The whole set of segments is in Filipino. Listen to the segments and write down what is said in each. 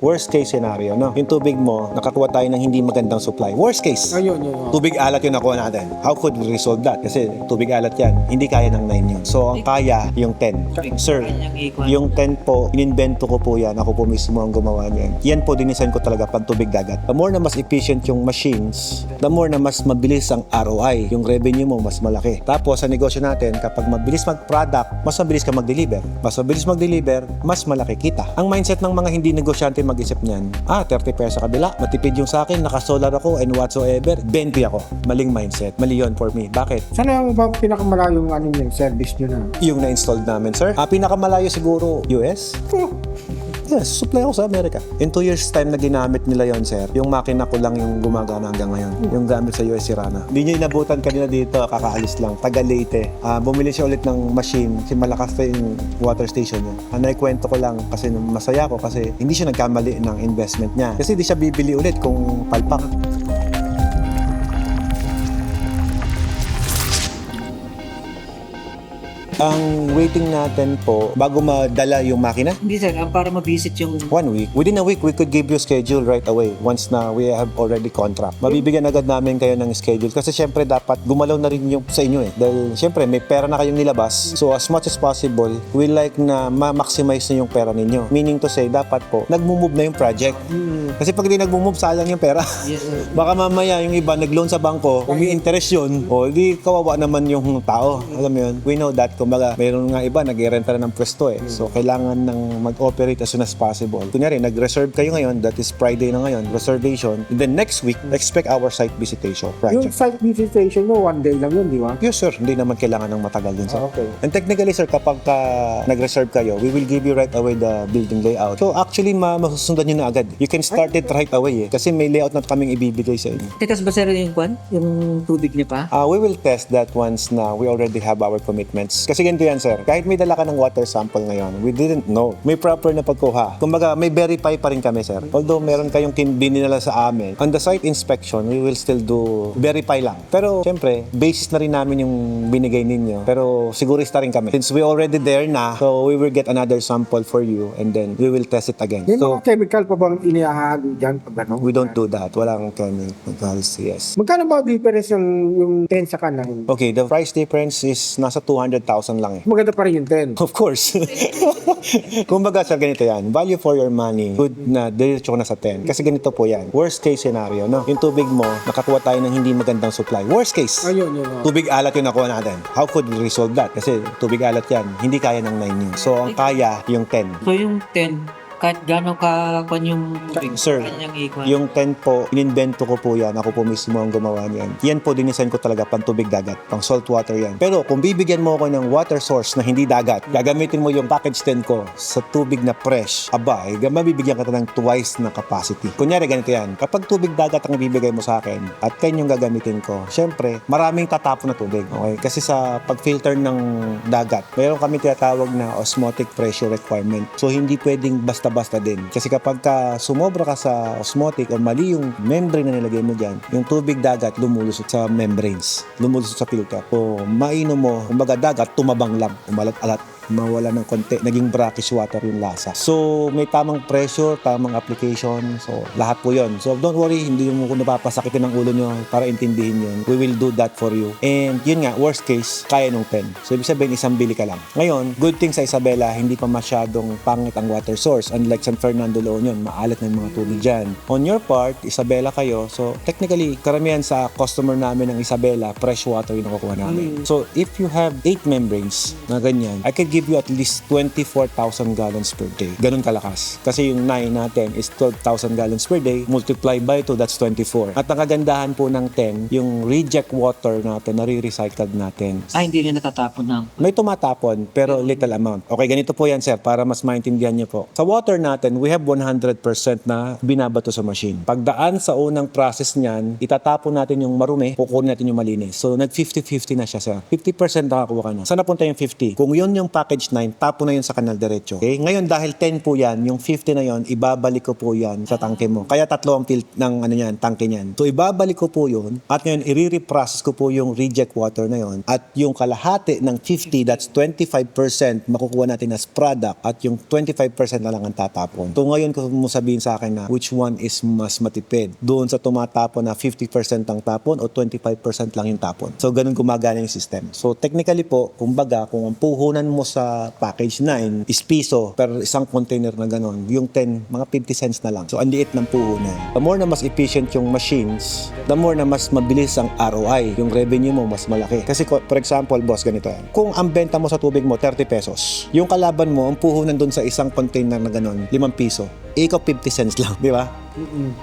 Worst case scenario, no? Yung tubig mo, nakakuha tayo ng hindi magandang supply. Worst case. Ayun. Tubig alat yung nakuha natin. How could we resolve that? Kasi tubig alat yan. Hindi kaya ng 9 yun. So, ang kaya, yung 10. Sir, yung 10 po, ininvento ko po yan. Ako po mismo ang gumawa niyan. Yan po, dinisign ko talaga pang tubig dagat. The more na mas efficient yung machines, the more na mas mabilis ang ROI. Yung revenue mo, mas malaki. Tapos, sa negosyo natin, kapag mabilis mag-product, mas mabilis ka mag-deliver. Mas mabilis mag-deliver, mas malaki kita. Ang mindset ng mga hindi negosyante mag-isip niyan, 30 pesos sa kabila, matipid yung sa akin, naka-solar ako and whatsoever, 20 ako. Maling mindset. Mali yun for me. Bakit? Sana yung pinakamalayong yung service nyo na? Yung na-installed namin, sir. Pinakamalayo siguro, US? Yes, supply ako sa Amerika. In 2 years time na ginamit nila yon, sir. Yung makina ko lang yung gumagana hanggang ngayon. Yung gamit sa US Sirana. Hindi nyo inabutan kanina dito, kakaalis lang. Taga Leyte. Bumili siya ulit ng machine kasi malakas pa yung water station niya. Naikwento ko lang kasi masaya ko kasi hindi siya nagkamali ng investment niya. Kasi hindi siya bibili ulit kung palpak. Ang waiting natin po, bago madala yung makina, Hindi sir, para ma-visit yung 1 week. Within a week, we could give you schedule right away once na we have already contract. Mabibigyan agad namin kayo ng schedule kasi syempre dapat gumalaw na rin yung sa inyo eh. Dahil syempre may pera na kayong nilabas. So as much as possible, we like na ma-maximize na yung pera ninyo. Meaning to say, dapat po, nag-move na yung project. Kasi pag hindi nag-move, sayang yung pera. yes sir. Baka mamaya yung iba nag-loan sa bangko, umi-interest yun, o di kawawa naman yung tao. Alam mo yun? We know that. Kumbaga, mayroon nga iba, nag-renta na ng pwesto eh. So, kailangan ng mag-operate as soon as possible. Kunyari, nag-reserve kayo ngayon, that is Friday na ngayon, reservation. And then next week, expect our site visitation Yung project. site visitation mo, 1 day lang yun, di ba? Yes, sir. Hindi naman kailangan ng matagal din, sir. Okay. And technically, sir, kapag nag-reserve kayo, we will give you right away the building layout. So, actually, masusundan nyo na agad. You can start it right away eh. Kasi may layout na kaming ibibigay sa inyo. Titas ba sir yung kwan? Yung tubig niya pa? We will test that once na we already have our commitments. Kasi ganito yan, sir. Kahit may dala ka ng water sample ngayon, we didn't know. May proper na pagkuha. Kumbaga, may verify pa rin kami, sir. Although meron kayong dinala sa amin, on the site inspection, we will still do verify lang. Pero, syempre, basis na rin namin yung binigay ninyo. Pero, sigurista rin kami. Since we already there na, so we will get another sample for you and then we will test it again. May So, mga chemical pa bang inihahalo dyan pag ano? we don't do that. Walang chemicals, yes. Magkano ba difference yung 10 sa kanan? Okay, the price difference is nasa 200,000 lang eh. Maganda pa rin yung 10. Of course. Kumbaga sa ganito yan, value for your money, good na diretso na sa 10. Kasi ganito po yan, worst case scenario, no? Yung tubig mo, nakakuha tayo ng hindi magandang supply. Worst case. Ayun. Tubig alat yung nakuha natin. How could we resolve that? Kasi tubig alat yan, hindi kaya ng 9 yun. So, ang kaya, yung 10. So yung 10, kahit gano'n ka kwan yung tubig, Sir, kanyang ikwan. Yung 10 po, ininvento ko po yan. Ako po mismo ang gumawa niyan. Yan po, dinisign ko talaga pang tubig dagat. Pang salt water yan. Pero kung bibigyan mo ako ng water source na hindi dagat, gagamitin mo yung package 10 ko sa tubig na fresh, mabibigyan ka ng twice na capacity. Kunyari, ganito yan. Kapag tubig dagat ang bibigay mo sa akin at 10 yung gagamitin ko, syempre, maraming tatapon na tubig. Okay? Kasi sa pag-filter ng dagat, mayroon kami tinatawag na osmotic pressure requirement. So, hindi pwedeng basta din. Kasi kapag sumobra ka sa osmotic o mali yung membrane na nilagay mo dyan, yung tubig dagat lumulusot sa membranes, lumulusot sa filter. So, mainom mo, kumbaga dagat, tumabang lang, umalat-alat, mawala ng konti, naging brackish water yung lasa. So, may tamang pressure, tamang application, so, lahat po yun. So, don't worry, hindi mo kung napapasakitin ng ulo nyo para intindihin yun. We will do that for you. And yun nga, worst case, kaya nung 10. So, ibig sabihin, isang bili ka lang. Ngayon, good thing sa Isabela, hindi pa masyadong pangit ang water source. Unlike San Fernando La Union, maalat na yung mga tubig dyan. On your part, Isabela kayo, so, technically, karamihan sa customer namin ng Isabela, fresh water yung nakukuha namin. So, if you have 8 membranes na ganyan, I could give you at least 24,000 gallons per day. Ganun kalakas. Kasi yung 9 natin is 12,000 gallons per day. Multiply by 2, that's 24. At ang kagandahan po ng 10, yung reject water natin, nare-recycled natin. Hindi rin natatapon ng May tumatapon, pero little amount. Okay, ganito po yan, sir, para mas maintindihan niyo po. Sa water natin, we have 100% na binabato sa machine. Pagdaan sa unang process niyan, itatapon natin yung marumi, kukunin natin yung malinis. So, nag 50-50 na siya, sir. 50% nakakuha ka na. Saan napunta yung 50? Kung yun yung package 9, tapo na yun sa kanal diretso. Okay? Ngayon, dahil 10 po yan, yung 50 na yon ibabalik ko po yan sa tangke mo. Kaya tatlo ang fill ng tangke niyan. So, ibabalik ko po yun at ngayon, i-reprocess ko po yung reject water na yon at yung kalahati ng 50, that's 25% makukuha natin as product at yung 25% na lang ang tatapon. So, ngayon, kung mo sabihin sa akin na which one is mas matipid, doon sa tumatapon na 50% ang tapon o 25% lang yung tapon. So, ganun gumagana yung system. So, technically po, kumbaga, kung ang puhunan mo sa package 9 is piso per isang container na ganun, yung 10, mga 50 cents na lang. So, ang liit ng puhunan. The more na mas efficient yung machines, the more na mas mabilis ang ROI. Yung revenue mo mas malaki. Kasi, for example, boss, ganito yan. Kung ang benta mo sa tubig mo, 30 pesos, yung kalaban mo, ang puhunan dun sa isang container na ganun, 5 piso. Ikaw 50 cents lang, di ba?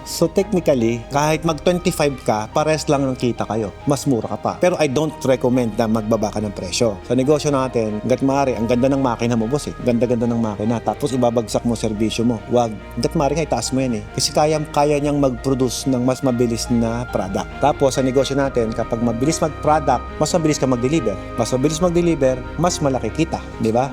So technically, kahit mag-25 ka, pares lang ng kita kayo. Mas mura ka pa. Pero I don't recommend na magbaba ka ng presyo. Sa negosyo natin, hanggat maaari, ang ganda ng makina mo, boss eh. Ganda-ganda ng makina. Tapos ibabagsak mo serbisyo mo. Wag. Hanggat maaari nga, itaas mo yan eh. Kasi kaya niyang mag-produce ng mas mabilis na product. Tapos sa negosyo natin, kapag mabilis mag-product, mas mabilis ka mag-deliver. Mas mabilis mag-deliver, mas malaki kita. Di ba?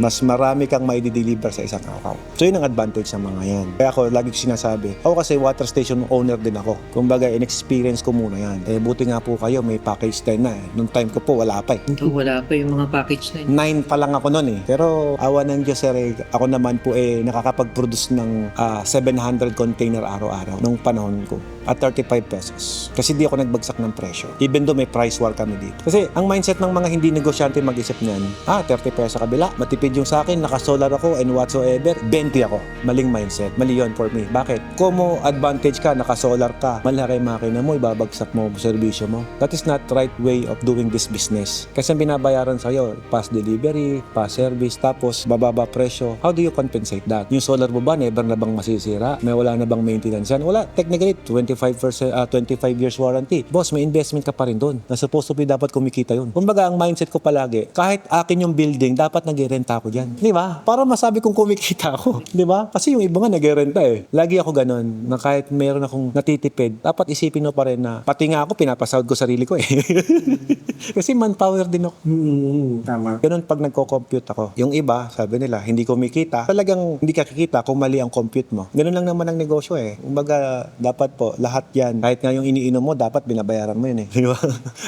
Mas marami kang maidi-deliver sa isang araw. So yun ang advantage sa mga yan. Kaya ako lagi ko sinasabi, ako kasi water station owner din ako. Kumbaga, in-experience ko muna yan. Buti nga po kayo, may package 10 na eh. Nung time ko po, wala pa eh. Wala pa yung mga package na yun. 9 pa lang ako noon eh. Pero awa ng Diyos sir, ako naman po nakakapag-produce ng 700 container araw-araw nung panahon ko at 35 pesos. Kasi di ako nagbagsak ng presyo. Even though may price war kami dito. Kasi ang mindset ng mga hindi negosyante mag-isip niyan, 30 pesos sa kabila, matipid yung sa akin, naka-solar ako and whatsoever, 20 ako. Maling mindset. Mali yun for me. Bakit? Kung mo advantage ka, naka-solar ka, malaki makina mo, ibabagsak mo servisyo mo. That is not right way of doing this business. Kasi ang binabayaran sa'yo, pass delivery, pass service, tapos bababa presyo. How do you compensate that? Yung solar mo ba, never na bang masisira? May wala na bang maintenance yan? Wala. Technically, 25 years warranty. Boss, may investment ka pa rin doon. Na supposed to be dapat kumikita yun. Kumbaga, ang mindset ko palagi, kahit akin yung building, dapat nag-renta ako dyan. Di ba? Para masabi kong kumikita ako. Di ba? Kasi yung iba nga nag-renta eh. Lagi ako ganun, na kahit meron akong natitipid, dapat isipin mo pa rin na, pati nga ako, pinapasahod ko sarili ko eh. Kasi manpower din ako. Tama. Ganun pag nagko-compute ako. Yung iba, sabi nila, hindi kumikita. Talagang hindi ka kikita kung mali ang compute mo. Ganun lang naman ang negosyo eh. Kumbaga, dapat po, lahat yan. Kahit nga yung iniinom mo, dapat binabayaran mo yun eh. Di ba?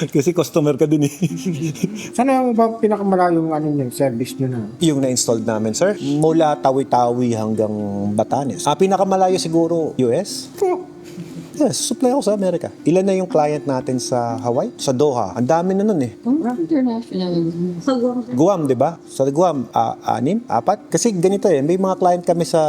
Kasi customer ka din eh. Sana yung ba pinakamalayong yung service nyo na? Yung na-installed namin, sir, mula Tawi-Tawi hanggang Batanes. Pinakamalayo siguro, US? Yes, supply ako sa Amerika. Ilan na yung client natin sa Hawaii? Sa Doha. Ang dami na nun eh. International. Guam, di ba? Sa Guam, 6, 4. Kasi ganito eh, may mga client kami sa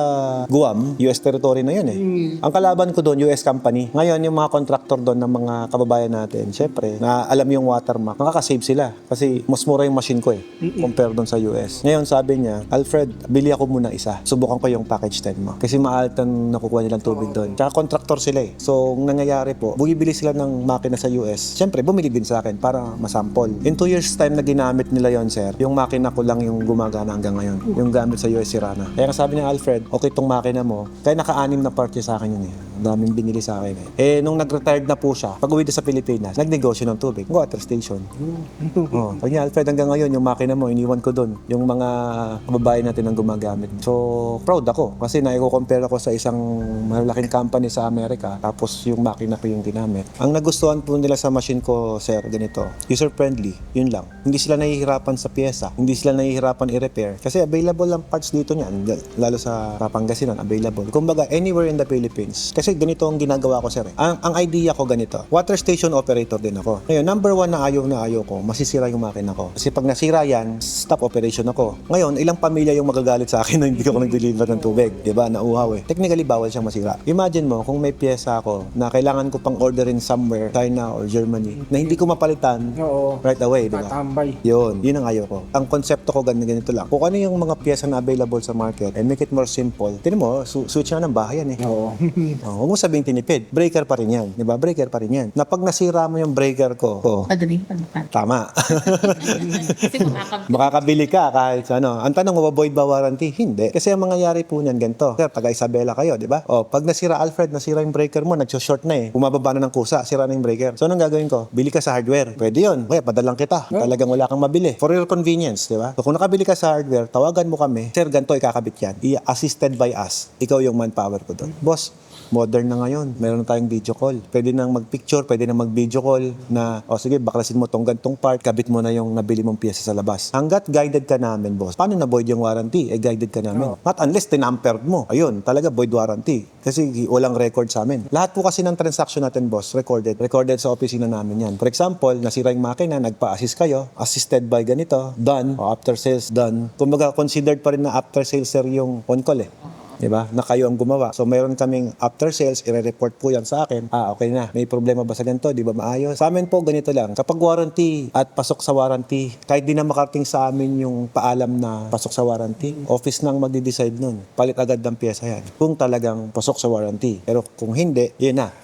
Guam, US territory na yun eh. Ang kalaban ko doon, US company. Ngayon, yung mga contractor doon ng mga kababayan natin, syempre, na alam yung watermark, nakaka-save sila. Kasi mas mura yung machine ko eh, compare doon sa US. Ngayon, sabi niya, Alfred, bili ako muna isa. Subukan ko yung package 10 mo. Kasi maalat ang nakukuha nilang tubig doon. Tsaka contractor sila eh. So, ang nangyayari po, bumibili sila ng makina sa US. Siyempre, bumili din sa akin para masample. In 2 years time na ginamit nila yon sir, yung makina ko lang yung gumagana hanggang ngayon. Yung gamit sa US Sirana. Kaya nga sabi ni Alfred, okay tong makina mo. Kaya naka-6 na part sa akin yun eh. Ang daming binili sa akin eh. Nung nag-retired na po siya, pag uwi sa Pilipinas, nagnegosyo ng tubig. Water station. Sabi niya, Alfred, hanggang ngayon, yung makina mo, iniwan ko doon. Yung mga kababayan natin ang gumagamit. So, proud ako. Kasi naiko-compare ako sa isang malaking company sa Amerika. Tapos yung makina ko yung ginamit. Ang nagustuhan po nila sa machine ko, sir, ganito. User-friendly. Yun lang. Hindi sila nahihirapan sa pyesa. Hindi sila nahihirapan i-repair. Kasi available lang parts dito niyan. Lalo sa Pangasinan, available. Kumbaga, anywhere in the Philippines. Kasi ganito ang ginagawa ko, sir. Ang idea ko ganito. Water station operator din ako. Ngayon, number 1 na ayaw ko, masisira yung makina ko. Kasi pag nasira yan, stop operation ako. Ngayon, ilang pamilya yung magagalit sa akin na hindi ako nag-deliver ng tubig. Diba? Nauuhaw eh. Technically, bawal siyang masira. Imagine mo, kung may pyesa ako na kailangan ko pang orderin somewhere, China or Germany, na hindi ko mapalitan right away, diba? Patambay. Yun ang ayaw ko. Ang konsepto ko ganito lang. Kung ano yung mga pyesa na available sa market and make it more simple. Tinan mo, switch na ng bahay yan eh. Oo. huwag mo sabing tinipid. Breaker pa rin yan. Di ba? Breaker pa rin yan. Na pag nasira mo yung breaker ko, Madaling palitan. tama. Kasi Makakabili ka kahit ano. Ang tanong, mababoid ba warranty? Hindi. Kasi ang mangyayari po niyan ganito. Sir, taga Isabela kayo, di ba? O, pag nasira, Alfred, nasira yung breaker mo, nagsushort na eh. Bumababa na ng kusa, sira na yung breaker. So, anong gagawin ko? Bili ka sa hardware. Pwede yun. Kaya, padalang kita. Talagang wala kang mabili. For your convenience, di ba? So, kung nakabili ka sa hardware, tawagan mo kami. Sir, ganito, ikakabit yan. Assisted by us. Ikaw yung manpower ko doon. Boss, modern na ngayon. Meron na tayong video call. Pwede nang mag-picture, pwede nang mag-video call na, sige, baklasin mo tong gantong part, kabit mo na yung nabili mong pyesa sa labas. Hanggat guided ka namin, boss. Paano na void yung warranty? Guided ka namin. Not unless tinampered mo. Ayun, talaga void warranty. Kasi walang record sa amin. Lahat po kasi ng transaction natin, boss, recorded. Recorded sa opisina namin yan. For example, nasira yung makina, nagpa-assist kayo, assisted by ganito, done, o after sales, done. Kumbaga, considered pa rin na after sales, sir, yung on-call eh. Diba? Na kayo ang gumawa. So, mayroon kaming after sales, i-report po yan sa akin. Okay na. May problema ba sa ganito? Di ba maayos? Sa amin po, ganito lang. Kapag warranty at pasok sa warranty, kahit di na makarating sa amin yung paalam na pasok sa warranty, office nang magde-decide nun. Palit agad ng pyesa yan. Kung talagang pasok sa warranty. Pero kung hindi, yun na.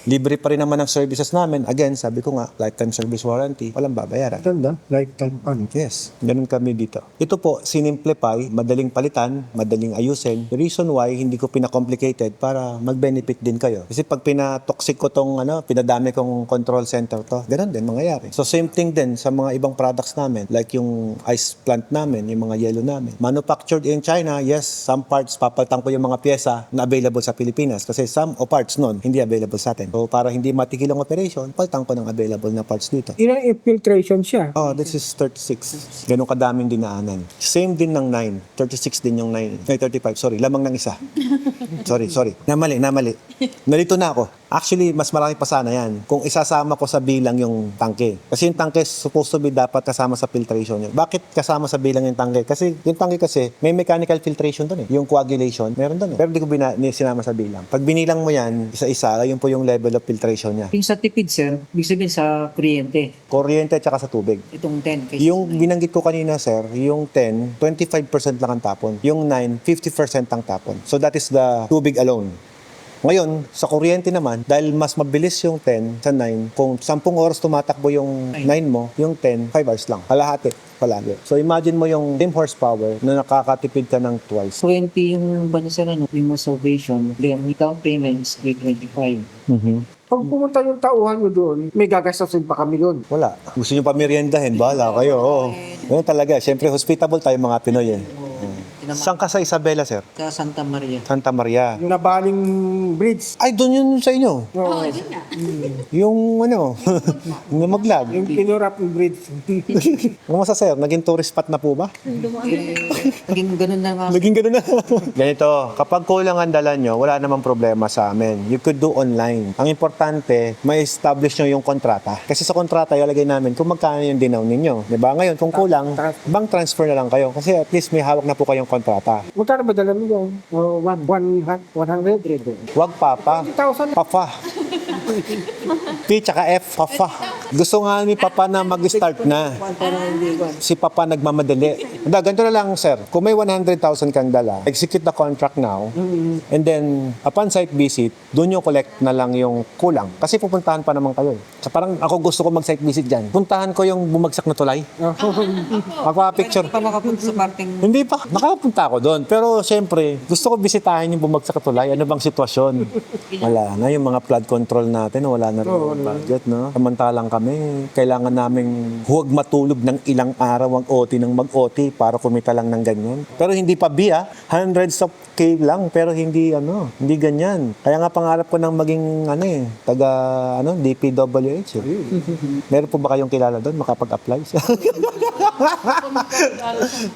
Libre pa rin naman ang services namin. Again, sabi ko nga, lifetime service warranty, walang babayaran. Ganda. Lifetime ano. Yes, ganun kami dito. Ito po, sinimplify, madaling palitan, madaling ayusin. The reason why hindi ko pinacomplicated para mag-benefit din kayo. Kasi pag pinatoxic ko tong pinadami kong control center to, ganun din mangyayari. So same thing din sa mga ibang products namin, like yung ice plant namin, yung mga yellow namin. Manufactured in China, yes, some parts papalitan ko yung mga pyesa na available sa Pilipinas kasi some parts nun hindi available sa atin. So, para hindi matigil ang operation, palitan ko ng available na parts dito. Ilang infiltration siya? Oh, this is 36. Ganun kadaming dinaanan. Same din ng 9. 36 din yung 9. Ay, 35. Sorry, lamang ng isa. Sorry. Namali. Nalito na ako. Actually, mas marami pa sana yan. Kung isasama ko sa bilang yung tangke. Kasi yung tangke supposed to be dapat kasama sa filtration yun. Bakit kasama sa bilang yung tangke? Kasi yung tangke kasi may mechanical filtration doon eh. Yung coagulation, meron doon eh. Pero di ko sinama sa bilang. Pag binilang mo yan, isa-isa, yun po yung level of filtration niya. Yung sa tipid, sir, ibig sabihin sa kuryente. Kuryente at saka sa tubig. Itong 10. Kasi Yung binanggit ko kanina, sir, yung 10, 25% lang ang tapon. Yung 9, 50% ang tapon. So that is the tubig alone. Ngayon, sa kuryente naman, dahil mas mabilis yung 10 sa 9, kung 10 oras tumatakbo yung 9 mo, yung 10, 5 hours lang. Kalahati palagi. So imagine mo yung same horsepower na nakakatipid ka ng twice. 20 yung ba sir, yung salvation, then down payments, 325. Pag pumunta yung tauhan mo doon, may gagastusin pa kami doon. Wala. Gusto nyo pa meriendahin, bahala kayo. Oo. Ganun talaga. Siyempre, hospitable tayo mga Pinoy eh. Saan ka sa Isabela, sir? Sa Santa Maria. Santa Maria. Yung nabaling bridge. Ay, doon yun sa inyo. Oo. Yung yung maglag. Yung kinurap yung bridge. Kumusta, sir? Naging tourist spot na po ba? Naging ganun na nga. Naging gano'n na. Ganito, kapag kulang ang dala nyo, wala namang problema sa amin. You could do online. Ang importante, may establish nyo yung kontrata. Kasi sa kontrata, ilalagay namin kung magkano yung dinaw ninyo. Diba? Ngayon, kung kulang, bank transfer na lang kayo. Kasi at least may hawak na po kayong kontrata. Magkano ba dala mo? 100? Huwag papa. 1,000. Papa. P tsaka F, papa. Gusto nga ni papa na mag-start na. Si papa nagmamadali. Ganito na lang, sir. Kung may 100,000 kang dala, execute the contract now. And then, upon site visit, doon yung collect na lang yung kulang. Kasi pupuntahan pa naman kayo. So, parang ako gusto ko mag-site visit dyan. Puntahan ko yung bumagsak na tulay. Magpa-picture. Pa makapunta sa parting Hindi pa. Nakapunta ako doon. Pero siyempre, gusto ko bisitahin yung bumagsak na tulay. Ano bang sitwasyon? Wala na. Yung mga flood control natin, wala na rin yung budget, no? Samantalang kami, kailangan naming huwag matulog ng ilang araw ang OT ng mag-OT para kumita lang ng ganyan. Pero hindi pa biya. Hundreds of K lang. Pero hindi, hindi ganyan. Kaya nga pangarap ko ng maging, DPWH. Meron po ba kayong kilala doon? Makapag-apply?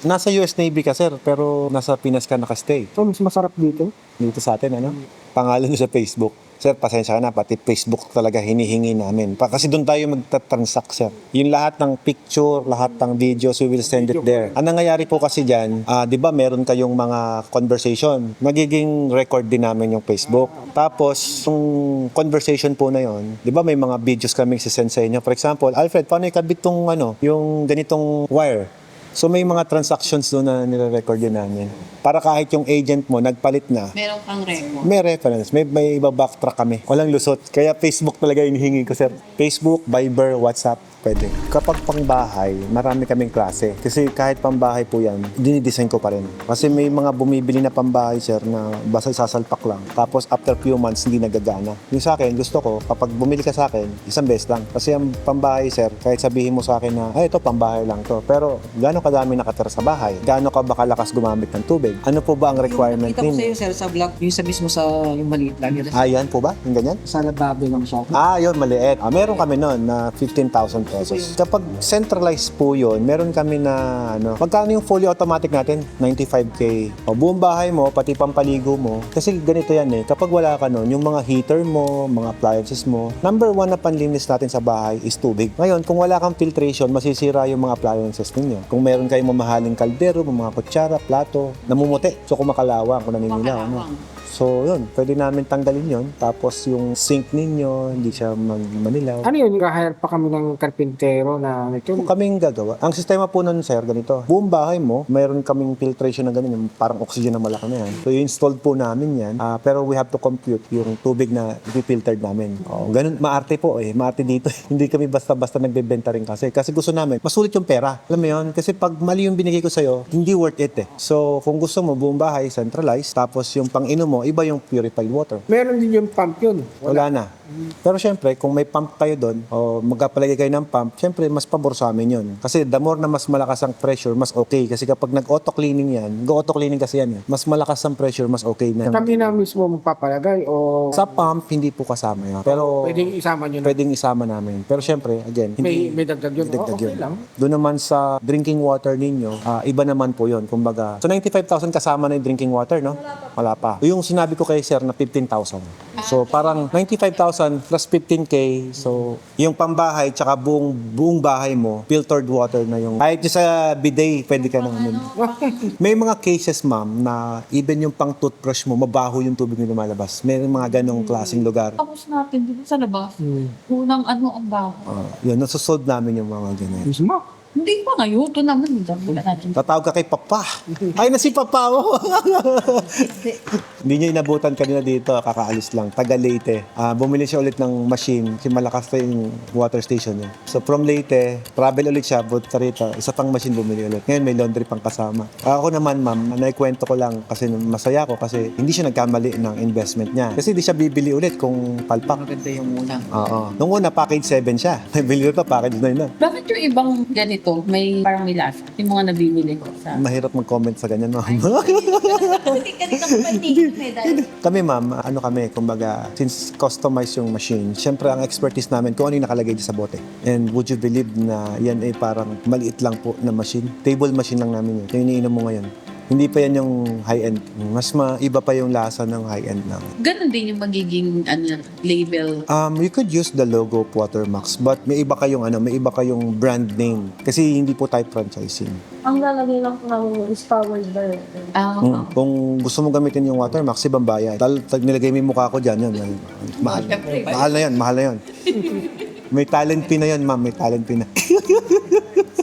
Nasa US Navy ka, sir, pero nasa Pinas ka nakastay. So, mas masarap dito. Dito sa atin, pangalan nyo sa Facebook. Sir, pasensya ka na, pati Facebook talaga hinihingi namin. Kasi doon tayo magta-transact, sir. Yung lahat ng picture, lahat ng videos, we will send it there. Ang nangyayari po kasi dyan, di ba meron kayong mga conversation, magiging record din namin yung Facebook. Tapos, yung conversation po na yon, di ba may mga videos kaming sisend sa inyo. For example, Alfred, paano ikabit tong yung ganitong wire? So may mga transactions doon na nire-record din namin. Para kahit yung agent mo nagpalit na, Meron kang record. may reference, may iba backtrack kami. Walang lusot. Kaya Facebook talaga yung hinihingi ko, sir. Facebook, Viber, WhatsApp, pwede. Kapag pangbahay, marami kaming klase. Kasi kahit pangbahay po yan, dinidesign ko pa rin. Kasi may mga bumibili na pambahay, sir, na basta sasalpak lang. Tapos after few months, hindi nagagana. Yung sa akin, gusto ko, kapag bumili ka sa akin, isang beses lang. Kasi ang pambahay, sir, kahit sabihin mo sa akin na, ay, ito, pambahay lang to. Pero, gaano kadami nakatira sa bahay? Gaano ka ba kalakas gumamit ng tubig? Ano po ba ang requirement Yung nakita ko ninyo? sa'yo, sir, sa vlog, yung sa mismo sa yung maliit lang. Yung Yan po ba? Yung ganyan? sa lababo lang siya. Yun, maliit. Meron kami noon na 15,000 pesos. Kapag centralized po yun, meron kami na, magkano yung fully automatic natin? 95K. Buong bahay mo, pati pampaligo mo. Kasi ganito yan kapag wala ka nun, yung mga heater mo, mga appliances mo, number one na panlinis natin sa bahay is tubig. Ngayon, kung wala kang filtration, masisira yung mga appliances ninyo. Kung meron kayong mamahaling kaldero, mga kutsara, plato, namumuti. So, kumakalawang, kung naninilaw. So, yun, pwede namin tanggalin yun. Tapos, yung sink ninyo, hindi siya manilaw. Ano yun, nag-hire pa kami ng karpintero na ito. Kung kaming gagawa. Ang sistema po nun, sir, ganito. Buong bahay mo, mayroon kaming filtration na ganun, yung parang oxygen na malaki na yan. So, installed po namin yan. Pero we have to compute yung tubig na i-filtered namin. Ganun, maarte po maarte dito. Hindi kami basta-basta nagbebenta rin kasi. Kasi gusto namin, masulit yung pera. Alam mo yun? Kasi pag mali yung binigay ko sa'yo, hindi worth it So, kung gusto mo, buong bahay, centralized, tapos yung pang-inom mo, iba yung purified water. Meron din yung pump yun. Wala na. Pero syempre, kung may pump kayo doon o magkapalagay kayo ng pump, syempre mas pabor sa amin yun. Kasi the more na mas malakas ang pressure, mas okay. Kasi kapag nag-auto cleaning yan, auto cleaning kasi yan mas malakas ang pressure, mas okay na. Kami na mismo magpapalagay o Sa pump, hindi po kasama yan. Pero pwedeng isama nyo na. pwedeng isama namin. Pero syempre, again, May dagdag yun. dagdag Okay yun. lang. Doon naman sa drinking water ninyo, iba naman po yun. Kumbaga, so 95,000 kasama na yung drinking water, no? Wala pa. Yung sinabi ko kay sir na 15,000. So parang 95,000 plus 15K. So yung pambahay tsaka buong bahay mo, filtered water na yung kahit yung sa bidet, pwede ka nang May mga cases, ma'am, na even yung pang toothbrush mo, mabaho yung tubig na lumalabas. May mga ganong klaseng lugar. Tapos natin dito sa labas. Unang ang baho. Yun, nasusolve namin yung mga ganyan. Mismo. Hindi pa ngayon. Ito naman. Wala natin. Tatawag ka kay Papa. Ay, na si Papa mo. Hindi niya inabutan kanina dito. Kakaalis lang. Taga Leyte. Bumili siya ulit ng machine. Kasi malakas pa yung water station niya. So from Leyte, travel ulit siya. Punta rito. Isa pang machine bumili ulit. Ngayon may laundry pang kasama. Ako naman, ma'am, naikwento ko lang kasi masaya ko kasi hindi siya nagkamali ng investment niya. Kasi hindi siya bibili ulit kung palpak. Maganda yung muna. Oo. Nung una, package 7 siya. Bili ko package 9 na. Bakit yung ibang ganito, may parang may lasa? Yung mga nabibili ko sa... Mahirap mag-comment sa ganyan, ma'am. Kasi kanina ko pa Kami, ma'am, kami, kumbaga, since customize yung machine, syempre ang expertise namin kung ano yung nakalagay dyan sa bote. And would you believe na yan ay parang maliit lang po na machine? Table machine lang namin yun. Yung iniinom mo ngayon. Hindi pa yan yung high-end. Mas iba pa yung lasa ng high-end namin. Ganon din yung magiging label. You could use the logo of Watermax, but may iba kayong brand name. Kasi hindi po tayo franchising. Ang lalagay lang ng is powered by Kung gusto mo gamitin yung Watermax, ibang bayad. Tag nilagay mo yung mukha ko dyan, yan. Mahal. Mahal na yun. May talent fee na yun, ma'am. May talent fee na.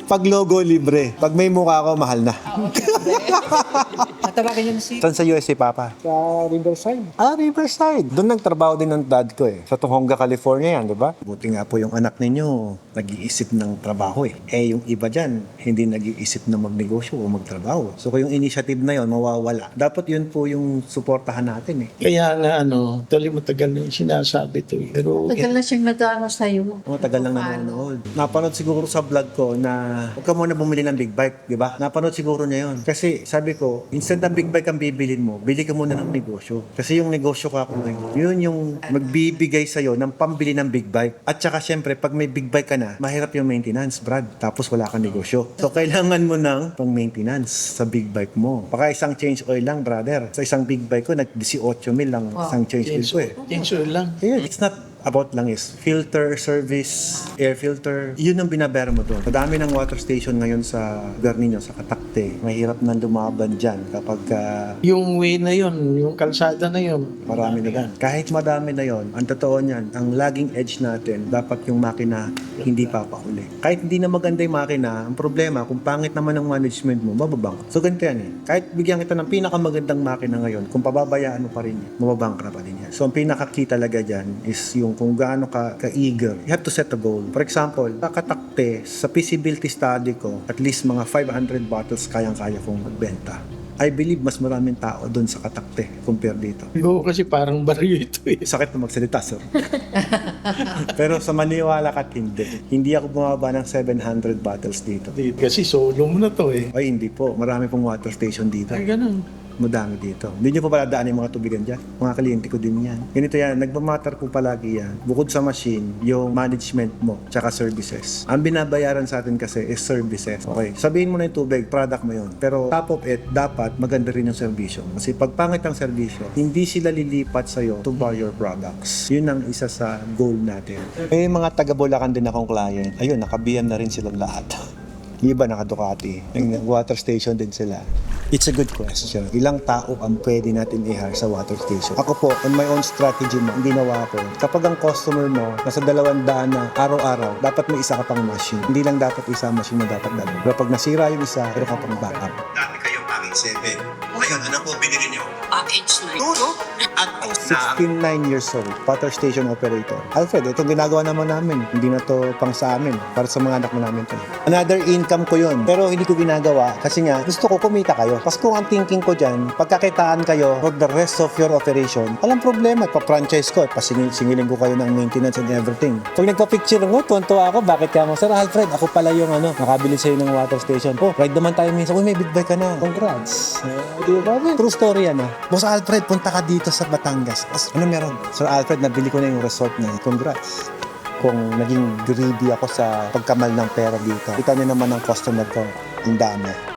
Pag logo, libre. Pag may mukha ko, mahal na. Tatawagan niyo si... Saan sa USA, Papa? Sa Riverside. Riverside. Doon nagtrabaho din ng dad ko Sa Tujunga, California yan, di ba? Buti nga po yung anak ninyo, nag-iisip ng trabaho yung iba dyan, hindi nag-iisip na magnegosyo o magtrabaho. So kung yung initiative na yon mawawala. Dapat yun po yung suportahan natin Kaya nga tuloy matagal na yung sinasabi to. Pero Tagal na siyang nag-ano sa'yo. Matagal lang nanonood. Napanood siguro sa vlog ko na huwag ka muna bumili ng big bike, di ba? Napanood siguro niya yun. Kasi sabi ko, instead ng big bike ang bibilin mo, bili ka muna ng negosyo. Kasi yung negosyo ka yun yung magbibigay sa'yo ng pambili ng big bike. At saka syempre, pag may big bike ka na, mahirap yung maintenance, Brad. Tapos wala kang negosyo. So kailangan mo ng pang-maintenance sa big bike mo. Baka isang change oil lang, brother. Sa isang big bike ko, nag-18 mil lang isang change oil ko Tension lang. It's not about lang is filter, service, air filter. Yun ang binabayaran mo doon. Madami ng water station ngayon sa lugar ninyo, sa katakte. Mahirap na lumaban dyan kapag Yung way na yon, yung kalsada na yon. marami na yan. Kahit madami na yon, ang totoo niyan, ang lagging edge natin, dapat yung makina hindi papahuli. Kahit hindi na maganda yung makina, ang problema, kung pangit naman ang management mo, mababang. So ganito yan eh. Kahit bigyan kita ng pinakamagandang makina ngayon, kung pababayaan mo pa rin yan, mababang ka pa rin yan. So ang pinaka-key talaga dyan is yung kung gaano ka-eager. You have to set a goal. For example, kakatakte, sa feasibility study ko, at least mga 500 bottles kayang-kaya kong magbenta. I believe mas maraming tao doon sa katakte compare dito. Oo, kasi parang baryo ito eh. Sakit na magsalita, sir. Pero sa maniwala ka, hindi. Hindi ako bumaba ng 700 bottles dito. Kasi solo mo na to eh. Ay, hindi po. Marami pong water station dito. Ay, ganun. Madami dito. Hindi nyo pa pala daan yung mga tubigan dyan. Mga kliyente ko din yan. Ganito yan, nagmamatter po palagi yan. Bukod sa machine, yung management mo, tsaka services. Ang binabayaran sa atin kasi is services. Okay, sabihin mo na yung tubig, product mo yun. Pero top of it, dapat maganda rin yung servisyo. Kasi pag pangit ang servisyo, hindi sila lilipat sa'yo to buy your products. Yun ang isa sa goal natin. May mga taga-Bulacan din akong client. Ayun, nakabiyan na rin silang lahat. Yung iba naka-Ducati. Yung water station din sila. It's a good question. Ilang tao ang pwede natin i-hire sa water station? Ako po, on my own strategy mo, ang ginawa ko, kapag ang customer mo nasa 200 na araw-araw, dapat may isa ka pang machine. Hindi lang dapat isa machine na dapat dalawa. Pero pag nasira yung isa, meron ka pang backup. Dami kayo, package 7. Ngayon, ano po binili niyo? Package na. At 69 years old, water station operator. Alfred, itong ginagawa naman namin. Hindi na to pang sa amin. Para sa mga anak mo namin to. Another income ko yun. Pero hindi ko ginagawa kasi nga gusto ko kumita kayo. Kasi kung ang thinking ko dyan, pagkakitaan kayo for the rest of your operation, walang problema. Pa-franchise ko. Pasingilin ko kayo ng maintenance and everything. Pag nagpa-picture mo, tuwan-tuwa ako. Bakit ka mo? Sir Alfred, ako pala yung nakabili sa'yo ng water station. Oh, ride naman tayo minsan. Uy, may big bike ka na. Congrats. Di ba? True story yan. Boss Alfred, punta ka dito sa Batangas. Ano meron? Sir Alfred, nabili ko na yung resort na. Congrats. Kung naging greedy ako sa pagkamal ng pera dito. Kita niyo naman ang customer ko. Ang dami.